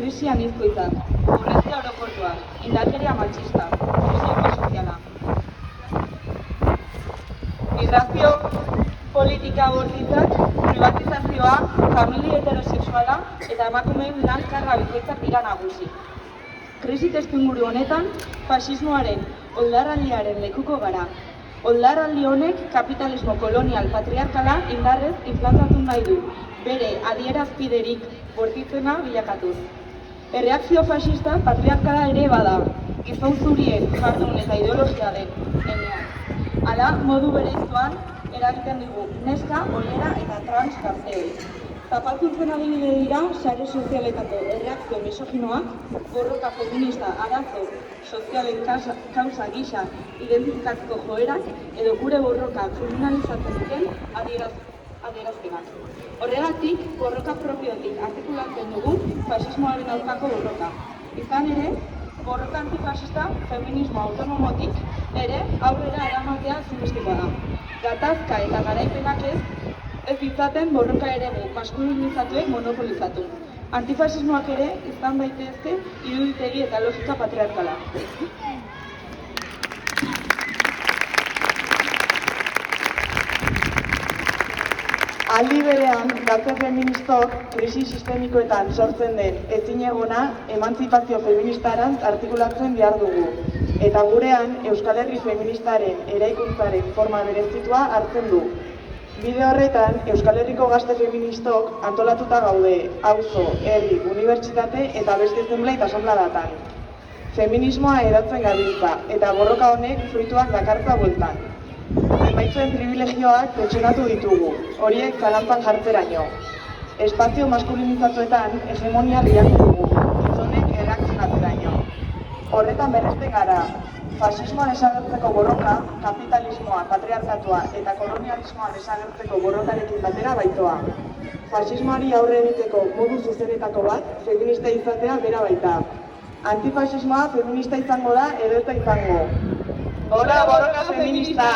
krisi anizkoitzak, pobrezia orokortua, indarkeria matxista, krisi soziala. Migrazio politika bortitzak, privatizazioa, familia heterosexuala eta emakumeen lan karga bikoitzak dira nagusi. Krisi testuinguru honetan, faxismoaren oldarraldiaren lekuko gara. Oldarraldi honek kapitalismo kolonial patriarkala indarrez inplantatu nahi du, bere adierazpiderik bortitzena bilakatuz. Erreakzio faxista patriarkala ere bada, gizon zurien jardun eta ideologia den enean. Hala, modu bereiztuan eragiten digu neska, oinera eta trans gazteoi. Zapalkuntzen adibide dira sare sozialetako erreakzio misoginoak, borroka feminista arazo sozialen kausa gisa identifikatzeko joerak edo gure borroka kriminalizatzen duten adierazpenak. Horregatik, borroka propiotik artikulatzen dugu faxismoaren aurkako borroka. Izan ere, borroka antifasista feminismo autonomotik ere aurrera eramatea ezinbestekoa da. Gatazka eta garaipenak ez ditzaten borroka eremu maskulinizatuek monopolizatu. Antifasismoak ere izan daitezke iruditegi eta logika patriarkala. Aldi berean, gazte feministok krisi sistemikoetan sortzen den ezinegona emantzipazio feministarantz artikulatzen behar dugu. Eta gurean, Euskal Herri feministaren eraikuntzaren forma berezitua hartzen du. Bide horretan, Euskal Herriko gazte feministok antolatuta gaude, auzo, herri, unibertsitate eta beste zenbait asanbladatan. Feminismoa hedatzen gabiltza eta borroka honek fruituak dakartza bueltan. Zenbaitzuen privilegioak pertsonatu ditugu, horiek zalantzan jartzeraino. Espazio maskulinizatuetan hegemonia bilatu dugu, gizonek erreakzionatzeraino. Horretan berresten gara, fasismoa desagertzeko borroka, kapitalismoa, patriarkatua eta kolonialismoa desagertzeko borrokarekin batera baitoa. Fasismoari aurre egiteko modu zuzenetako bat, feminista izatea bera baita. Antifasismoa feminista izango da edo ez da izango. Gora borroka feminista!